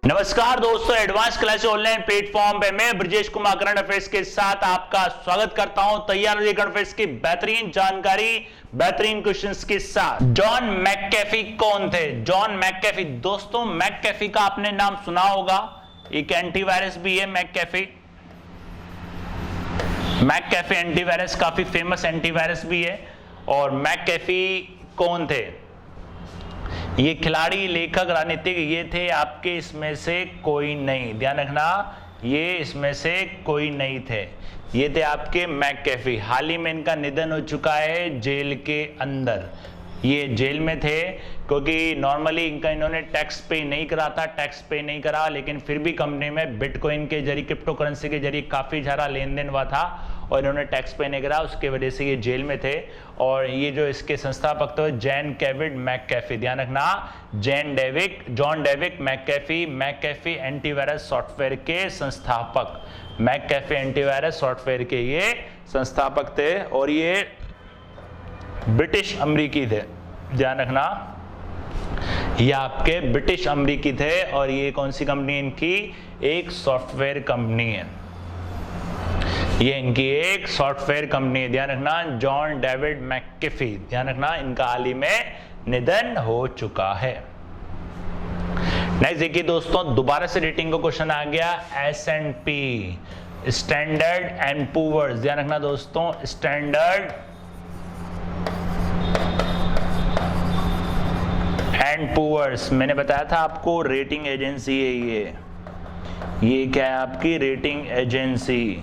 नमस्कार दोस्तों, advance class online platform पे मैं ब्रजेश कुमार करंट अफेयर्स के साथ आपका स्वागत करता हूं। तैयार रहिए करंट अफेयर्स की बेहतरीन जानकारी, बेहतरीन क्वेश्चंस के साथ। जॉन मैककेफी कौन थे? जॉन मैककेफी, दोस्तों मैककेफी का आपने नाम सुना होगा। एक एंटीवायरस भी है मैककेफी। मैककेफी एंटीवायरस काफी फेमस एंटीवायरस भी है। और मैककेफी कौन थे? ये खिलाड़ी, लेखक, राजनीतिक, ये थे आपके इसमें से कोई नहीं। ध्यान रखना, ये इसमें से कोई नहीं थे। ये थे आपके मैककेफी। हाल ही में इनका निधन हो चुका है जेल के अंदर। ये जेल में थे क्योंकि नॉर्मली इन्होंने टैक्स पे नहीं करा था, टैक्स पे नहीं करा, लेकिन फिर भी कंपनी में बिटकॉइन के जरिए, क्रिप्टो करेंसी के जरिए काफी सारा लेन देन हुआ था और इन्होंने टैक्स पे नहीं करा, उसके वजह से ये जेल में थे। और ये जो इसके संस्थापक थे जॉन डेविड मैककेफी। ध्यान रखना, जॉन डेविड मैककेफी, मैककेफी एंटीवायरस सॉफ्टवेयर के संस्थापक, मैककेफी एंटीवायरस सॉफ्टवेयर के ये संस्थापक थे और ये ब्रिटिश अमेरिकी थे। ध्यान रखना, ये आपके ब्रिटिश अमेरिकी थे और ये कौन सी कंपनी? इनकी एक सॉफ्टवेयर कंपनी है। ये इनकी एक सॉफ्टवेयर कंपनी है। ध्यान रखना, जॉन डेविड मैककेफी। ध्यान रखना, इनका हाल ही में निधन हो चुका है। नेक्स्ट देखिए दोस्तों, दोबारा से रेटिंग का क्वेश्चन आ गया। S&P, Standard and poors. ध्यान रखना दोस्तों, स्टैंडर्ड एंड पुअर्स, मैंने बताया था आपको रेटिंग एजेंसी है ये क्या है? आपकी rating agency.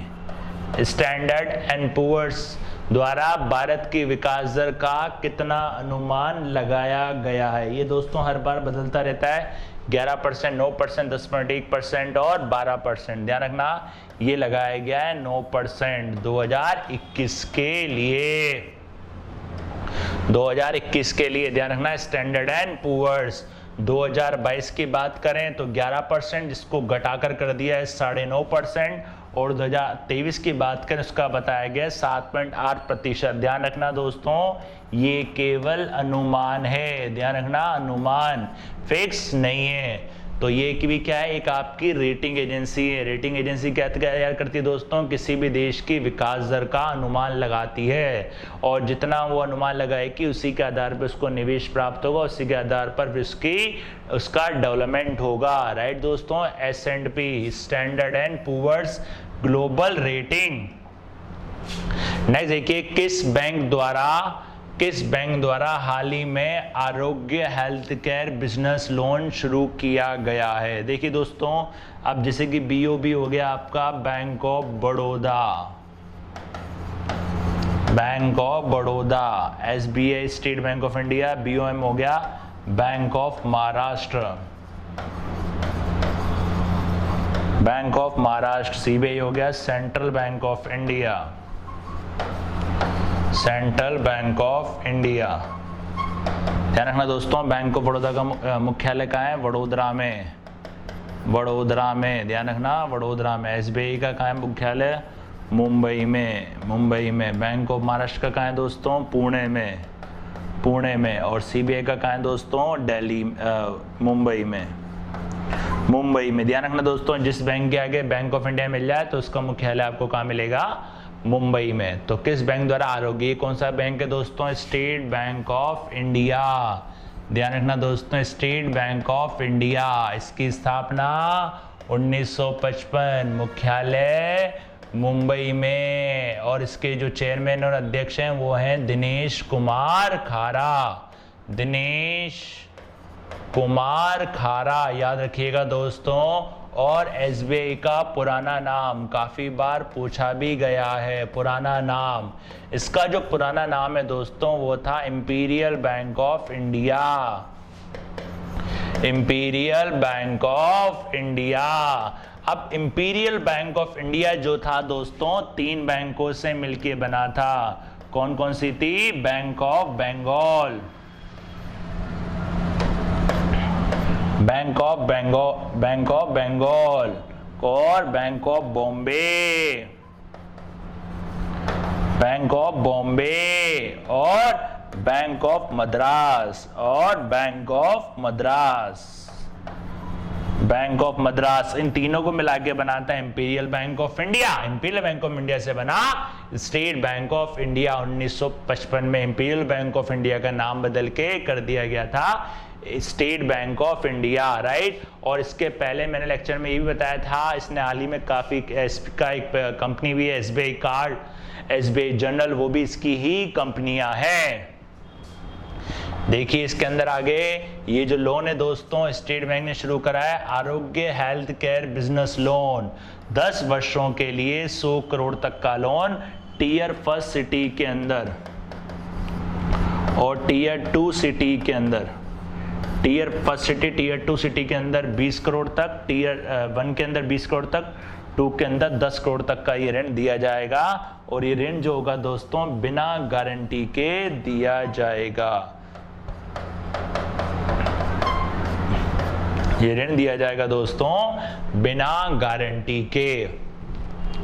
Standard and Poor's द्वारा भारत की विकास दर का कितना अनुमान लगाया गया है? ये दोस्तों हर बार बदलता रहता है। 11%, 9%, 10.1% और 12%। ध्यान रखना, ये लगाया गया है 9% 2021 के लिए। 2021 के लिए ध्यान रखना। स्टैंडर्ड एंड पुअर्स 2022 की बात करें तो 11%, जिसको घटाकर कर दिया है 9.5%। और 2023 की बात करें उसका बताया गया 7.8%। ध्यान रखना दोस्तों, ये केवल अनुमान है। ध्यान रखना, अनुमान, फिक्स नहीं है। तो ये की भी क्या है? एक आपकी रेटिंग एजेंसी है। रेटिंग एजेंसी क्या तैयार करती है दोस्तों? किसी भी देश की विकास दर का अनुमान लगाती है और जितना वो अनुमान लगाएगी उसी के आधार पर उसको निवेश प्राप्त होगा, उसी के आधार पर उसका डेवलपमेंट होगा। राइट दोस्तों, S&P, Standard and Poor's global rating. Next देखिए, किस बैंक द्वारा हाल ही में आरोग्य हेल्थ केयर बिजनेस लोन शुरू किया गया है? देखिए दोस्तों, अब जैसे कि BOB हो गया आपका bank of Baroda, bank of Baroda, SBI state bank of India, BOM हो गया bank of Maharashtra, bank of Maharashtra, CBI हो गया central bank of India, central bank of India. ध्यान रखना दोस्तों, बैंक ऑफ बड़ौदा का मुख्यालय कहाँ है? वडोदरा में, वडोदरा में। ध्यान रखना, वडोदरा में। SBI का कहाँ है मुख्यालय? मुंबई में। बैंक ऑफ महाराष्ट्र का कहाँ है दोस्तों? पुणे में। और CBI का कहाँ है दोस्तों? दिल्ली, मुंबई में। ध्यान रखना दोस्तों, जिस बैंक के आगे बैंक ऑफ इंडिया मिल जाए तो उसका मुख्यालय आपको कहाँ मिलेगा? मुंबई में। तो किस बैंक द्वारा आरोग्य, कौन सा बैंक है दोस्तों? State bank of India. ध्यान रखना दोस्तों, स्टेट बैंक ऑफ इंडिया। इसकी स्थापना 1955, मुख्यालय मुंबई में। और इसके जो चेयरमैन और अध्यक्ष हैं वो हैं दिनेश कुमार खारा। याद रखिएगा दोस्तों। और SBI का पुराना नाम काफी बार पूछा भी गया है। पुराना नाम, इसका जो पुराना नाम है दोस्तों वो था imperial bank of India. Imperial bank of India. अब इंपीरियल बैंक ऑफ इंडिया जो था दोस्तों 3 बैंकों से मिलकर बना था। कौन कौन सी थी? Bank of Bengal, bank of Bengal और बैंक ऑफ बॉम्बे और bank of Madras bank of Madras, इन तीनों को मिला के बनाता है imperial bank of India. Imperial bank of India से बना स्टेट बैंक ऑफ इंडिया। 1955 में इंपीरियल बैंक ऑफ इंडिया का नाम बदल के कर दिया गया था state bank of India, right. और इसके पहले मैंने लेक्चर में ये भी बताया था, इसने हाल ही में काफी का एक कंपनी भी है SBI कार्ड, SBI जनरल, वो भी इसकी ही कंपनियां हैं। देखिए इसके अंदर आगे ये जो लोन है दोस्तों स्टेट बैंक ने शुरू करा है, आरोग्य हेल्थ केयर बिजनेस लोन, 10 वर्षों के लिए 100 करोड़ तक का लोन टीयर 1 सिटी के अंदर और टीयर 2 सिटी के अंदर। टीयर 1 सिटी, टीयर 2 सिटी के अंदर 20 करोड़ तक, टीयर 1 के अंदर 20 करोड़ तक, 2 के अंदर 10 करोड़ तक का ये ऋण दिया जाएगा। और ये ऋण जो होगा दोस्तों बिना गारंटी के दिया जाएगा, ये ऋण दिया जाएगा दोस्तों बिना गारंटी के।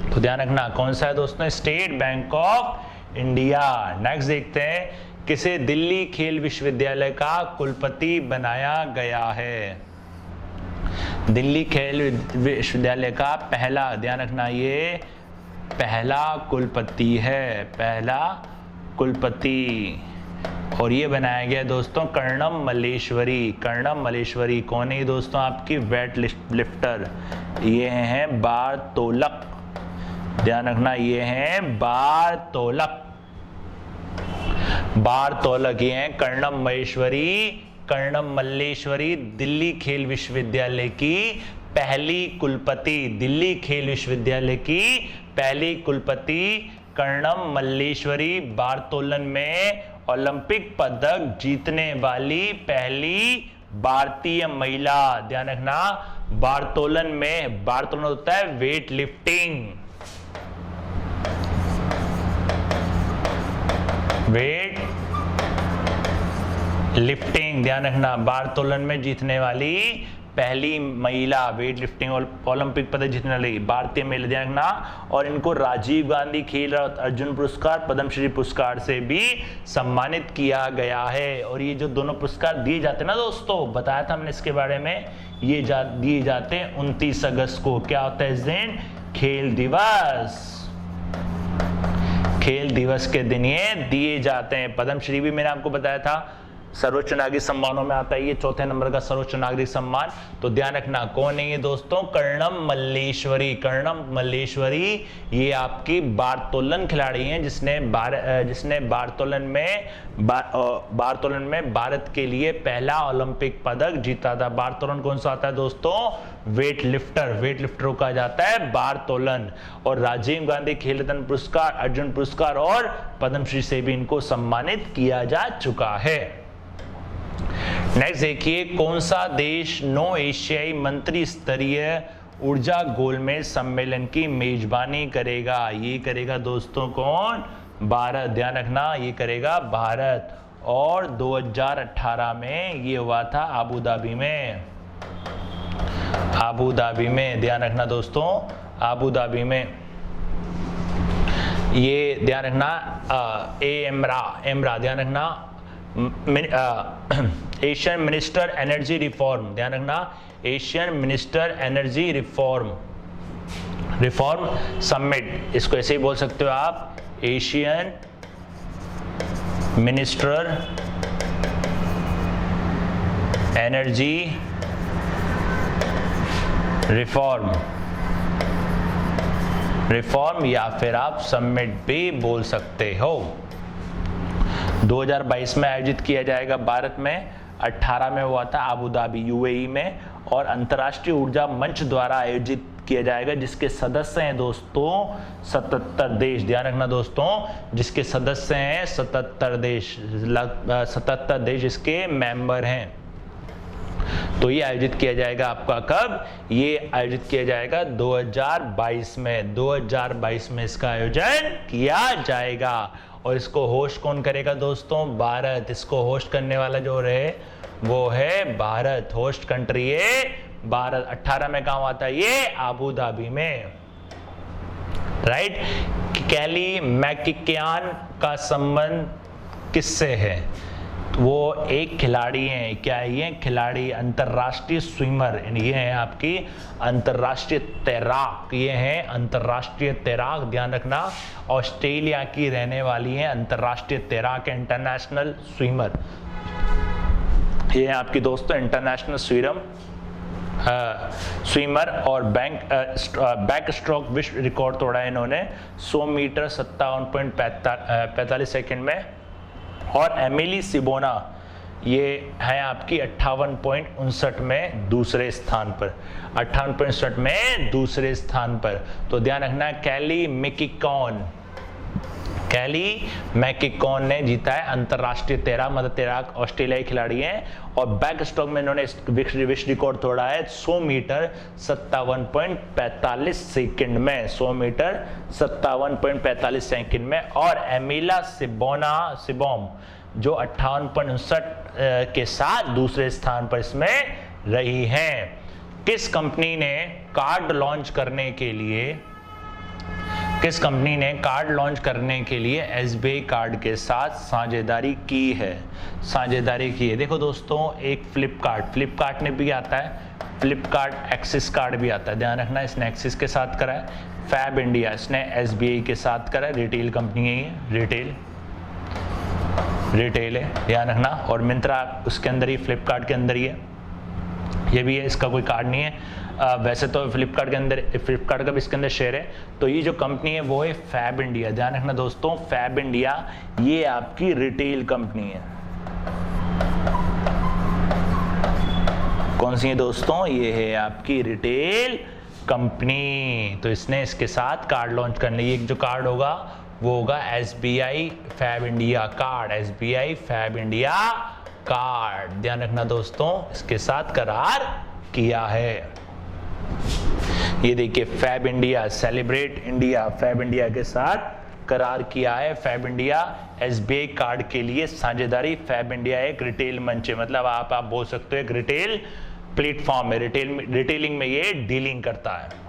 तो ध्यान रखना कौन सा है दोस्तों, state bank of India. Next देखते हैं, किसे दिल्ली खेल विश्वविद्यालय का कुलपति बनाया गया है। दिल्ली खेल विश्वविद्यालय का पहला, ध्यान रखना ये पहला कुलपति है, पहला कुलपति, और ये बनाया गया दोस्तों कर्णम मल्लेश्वरी। कर्णम मल्लेश्वरी कौन है दोस्तों, आपकी वेट लिफ्टर, ये हैं बारतोलक, ध्यान रखना ये हैं बारतोलक, बारतोलक, ये हैं कर्णम मल्लेश्वरी। कर्णम मल्लेश्वरी दिल्ली खेल विश्वविद्यालय की पहली कुलपति, दिल्ली खेल विश्वविद्यालय की पहली कुलपति कर्णम मल्लेश्वरी बारतोलन में ओलंपिक पदक जीतने वाली पहली भारतीय महिला। ध्यान रखना बारतोलन में, बारतोलन होता है वेट लिफ्टिंग, वेट लिफ्टिंग, ध्यान रखना बारतोलन में जीतने वाली पहली महिला, वेट लिफ्टिंग ओलंपिक पदक जीतने वाली भारतीय महिला, ध्यान रखना। और इनको राजीव गांधी खेल रत्न, अर्जुन पुरस्कार, पद्मश्री पुरस्कार से भी सम्मानित किया गया है। और ये जो दोनों पुरस्कार दिए जाते हैं ना दोस्तों, बताया था हमने इसके बारे में, ये दिए जाते हैं 29 अगस्त को। क्या होता है इस दिन, खेल दिवस, खेल दिवस के दिन ये दिए जाते हैं। पद्मश्री भी मैंने आपको बताया था सर्वोच्च नागरिक सम्मानों में आता है, ये 4थे नंबर का सर्वोच्च नागरिक सम्मान। तो ध्यान रखना कौन है ये दोस्तों, कर्णम मल्लेश्वरी। कर्णम मल्लेश्वरी ये आपकी बारतोलन खिलाड़ी हैं जिसने बारतोलन में भारत के लिए पहला ओलंपिक पदक जीता था। बारतोलन कौन सा आता है दोस्तों, वेट लिफ्टर, वेट लिफ्टर को कहा जाता है बारतोलन। और राजीव गांधी खेल रत्न पुरस्कार, अर्जुन पुरस्कार और पद्मश्री से भी इनको सम्मानित किया जा चुका है। नेक्स्ट देखिए, कौन सा देश 9 एशियाई मंत्री स्तरीय ऊर्जा गोलमेज सम्मेलन की मेजबानी करेगा। ये करेगा दोस्तों कौन, भारत, ध्यान रखना ये करेगा भारत। और 2018 में ये हुआ था आबू धाबी में, आबू धाबी में, ध्यान रखना दोस्तों आबू धाबी में। ये ध्यान रखना एमरा, ध्यान रखना एशियन मिनिस्टर एनर्जी रिफॉर्म, ध्यान रखना Asian minister energy reform summit, इसको ऐसे ही बोल सकते हो आप, एशियन मिनिस्टर एनर्जी रिफॉर्म या फिर आप समिट भी बोल सकते हो। 2022 में आयोजित किया जाएगा भारत में, 18 में हुआ था आबू धाबी यूएई में, और अंतर्राष्ट्रीय ऊर्जा मंच द्वारा आयोजित किया जाएगा, जिसके सदस्य हैं दोस्तों 77 देश, ध्यान रखना दोस्तों, जिसके सदस्य हैं 77 देश, 77 देश इसके मेंबर हैं। तो ये आयोजित किया जाएगा आपका कब, ये आयोजित किया जाएगा 2022 में, 2022 में इसका आयोजन किया जाएगा। और इसको होस्ट कौन करेगा दोस्तों, भारत। इसको होस्ट करने वाला जो रहे वो है भारत, होस्ट कंट्री है भारत। 18 में कहां हुआ था ये, आबू धाबी में, राइट। कैली मैककेन का संबंध किससे है, वो एक खिलाड़ी हैं। क्या है ये? खिलाड़ी, अंतर्राष्ट्रीय स्विमर। ये है आपकी अंतर्राष्ट्रीय तैराक। ये है अंतर्राष्ट्रीय तैराक, ध्यान रखना। ऑस्ट्रेलिया की रहने वाली है, अंतर्राष्ट्रीय तैराक, इंटरनेशनल स्विमर। ये है आपकी दोस्तों इंटरनेशनल स्विमर। और बैक स्ट्रोक विश्व रिकॉर्ड तोड़ा है इन्होंने 100 मीटर 57.45 सेकंड में। और एमिली सिबोना ये है आपकी 58.59 में दूसरे स्थान पर, 58.59 में दूसरे स्थान पर। तो ध्यान रखना, कैली मैकिकॉन ने जीता है अंतर्राष्ट्रीय तैराक, मतलब तैराक ऑस्ट्रेलियाई खिलाड़ी हैं। और बैक स्ट्रोक में इन्होंने विश्व रिकॉर्ड तोड़ा है 100 मीटर 57.45 सेकंड में, 100 मीटर 57.45 सेकंड में। और एमिला सिबोम जो 58.59 के साथ दूसरे स्थान पर इसमें रही हैं। किस कंपनी ने कार्ड लॉन्च करने के लिए SBI कार्ड के साथ साझेदारी की है? देखो दोस्तों, एक फ्लिपकार्ट ने भी आता है, फ्लिपकार्ट एक्सिस कार्ड भी आता है, ध्यान रखना। इसने एक्सिस के साथ करा है। फैब इंडिया इसने SBI के साथ करा है, रिटेल कंपनी है ये, रिटेल है, ध्यान रखना। और मिंत्रा उसके अंदर ही, फ्लिपकार्ट के अंदर ही है, ये भी है, इसका कोई कार्ड नहीं है। वैसे तो फ्लिपकार्ट का भी इसके अंदर शेयर है। तो ये जो कंपनी है वो है फैब इंडिया, ध्यान रखना दोस्तों। फैब इंडिया ये आपकी रिटेल कंपनी है। कौन सी है दोस्तों? ये है आपकी रिटेल कंपनी। तो इसने इसके साथ कार्ड लॉन्च करने, ये जो कार्ड होगा वो होगा SBI Fabindia card, SBI Fabindia card, ध्यान रखना दोस्तों। इसके साथ करार किया है। ये देखिए Fabindia, celebrate India, Fabindia के साथ करार किया है। फैब इंडिया SBI कार्ड के लिए साझेदारी। फैब इंडिया एक रिटेल मंच है, मतलब आप बोल सकते हो एक रिटेल प्लेटफॉर्म है, रिटेलिंग में ये डीलिंग करता है।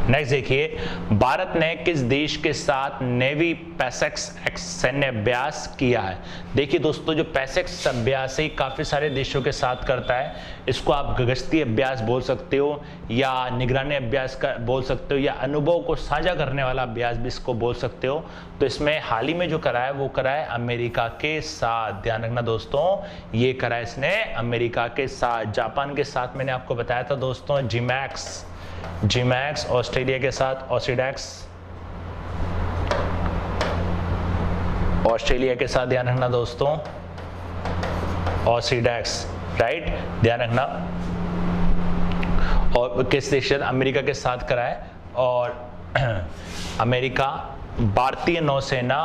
नेक्स्ट देखिए, भारत ने किस देश के साथ नेवी पैसेक्स सैन्य अभ्यास किया है? देखिए दोस्तों, जो पैसेक्स अभ्यास है काफी सारे देशों के साथ करता है। इसको आप गश्ती अभ्यास बोल सकते हो, या निगरानी अभ्यास का बोल सकते हो, या अनुभव को साझा करने वाला अभ्यास भी इसको बोल सकते हो। तो इसमें हाल ही में जो करा है वो करा है अमेरिका के साथ, ध्यान रखना दोस्तों। ये करा है इसने अमेरिका के साथ। जापान के साथ मैंने आपको बताया था दोस्तों, जिमैक्स, ऑस्ट्रेलिया के साथ ऑसिडैक्स, ऑस्ट्रेलिया के साथ ध्यान रखना दोस्तों, ऑसिडैक्स, राइट, ध्यान रखना। और किस देश? अमेरिका के साथ कराए। और अमेरिका, भारतीय नौसेना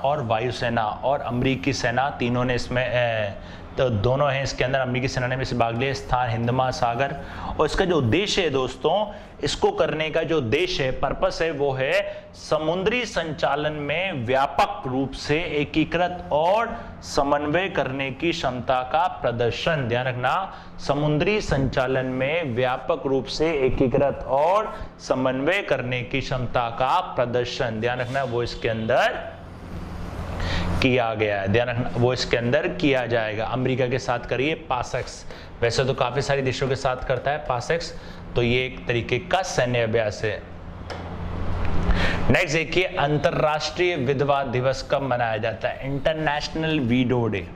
और वायुसेना और अमेरिकी सेना तीनों ने इसमें तो दोनों हैं इसके अंदर। अमेरिकी सेना ने इसमें भाग लिया। स्थान हिंद महासागर। और इसका जो उद्देश्य है दोस्तों, इसको करने का जो उद्देश्य है, पर्पस है, वो है समुद्री संचालन में व्यापक रूप से एकीकृत और समन्वय करने की क्षमता का प्रदर्शन, ध्यान रखना। समुद्री संचालन में व्यापक रूप से एकीकृत और समन्वय करने की क्षमता का प्रदर्शन, ध्यान रखना, वो इसके अंदर किया गया है, ध्यान रखना, वो इसके अंदर किया जाएगा। अमेरिका के साथ करिए पासेक्स, वैसे तो काफी सारे देशों के साथ करता है पासेक्स, तो ये एक तरीके का सैन्य अभ्यास है। नेक्स्ट देखिए, अंतरराष्ट्रीय विधवा दिवस कब मनाया जाता है? International widow day.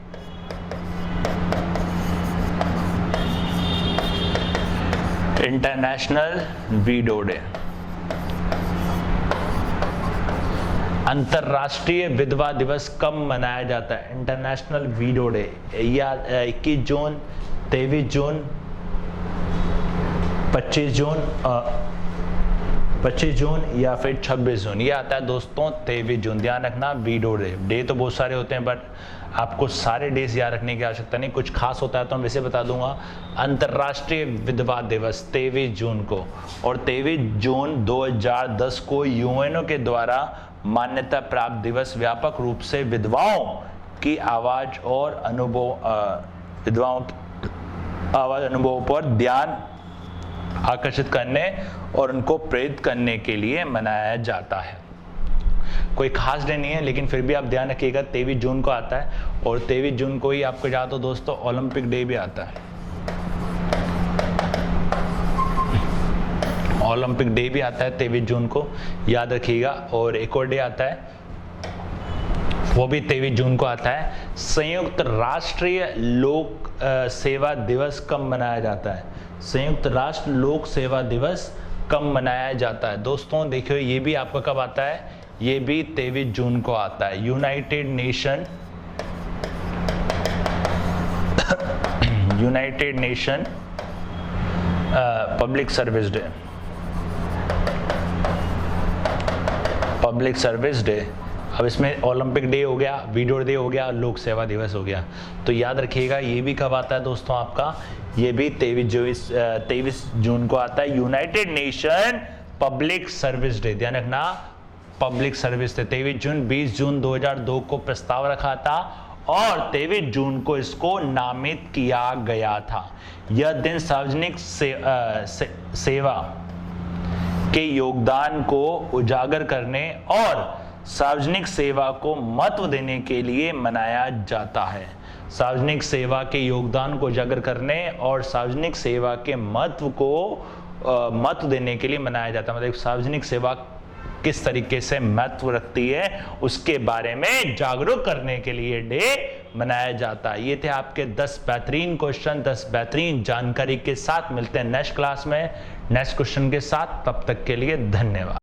International widow day, अंतरराष्ट्रीय विधवा दिवस कब मनाया जाता है? इंटरनेशनल वीडो डे, या 21 जून, 23 जून, 25 जून या फिर 26 जून। ये आता है दोस्तों 23 जून, ध्यान रखना। वीडो डे तो बहुत सारे होते हैं, बट आपको सारे डेज याद रखने की आवश्यकता नहीं, कुछ खास होता है तो मैं वैसे बता दूंगा। अंतरराष्ट्रीय विधवा दिवस 23 जून को, और 23 जून 2010 को यूएनओ के द्वारा मान्यता प्राप्त दिवस, व्यापक रूप से विधवाओं की आवाज और अनुभवों पर ध्यान आकर्षित करने और उनको प्रेरित करने के लिए मनाया जाता है। कोई खास डे नहीं है, लेकिन फिर भी आप ध्यान रखिएगा 23 जून को आता है, और 23 जून को ही आपको याद हो दोस्तों ओलंपिक डे भी आता है। ओलंपिक डे भी आता है 23 जून को, याद रखिएगा। और एक और डे आता है, वो भी 23 जून को आता है। संयुक्त राष्ट्रीय लोक सेवा दिवस कब मनाया जाता है? संयुक्त राष्ट्र लोक सेवा दिवस कब मनाया जाता है? दोस्तों देखियो, ये भी आपका कब आता है? ये भी 23 जून को आता है। United nation public service day, public service day. अब इसमें ओलंपिक डे हो गया, वीडो डे हो गया, लोक सेवा दिवस हो गया। तो याद रखिएगा ये भी कब आता है दोस्तों आपका? ये भी 23 जून को आता है। United nation public service day, ध्यान रखना, पब्लिक सर्विस डे 23 जून। 20 जून 2002 को प्रस्ताव रखा था और 23 जून को इसको नामित किया गया था। यह दिन सार्वजनिक सेवा के योगदान को उजागर करने और सार्वजनिक सेवा को महत्व देने के लिए मनाया जाता है। सार्वजनिक सेवा के योगदान को उजागर करने और सार्वजनिक सेवा के महत्व को महत्व देने के लिए मनाया जाता है। मतलब सार्वजनिक सेवा किस तरीके से महत्व रखती है उसके बारे में जागरूक करने के लिए डे मनाया जाता है। ये थे आपके 10 बेहतरीन क्वेश्चन, 10 बेहतरीन जानकारी के साथ। मिलते हैं नेक्स्ट क्लास में नेक्स्ट क्वेश्चन के साथ। तब तक के लिए धन्यवाद।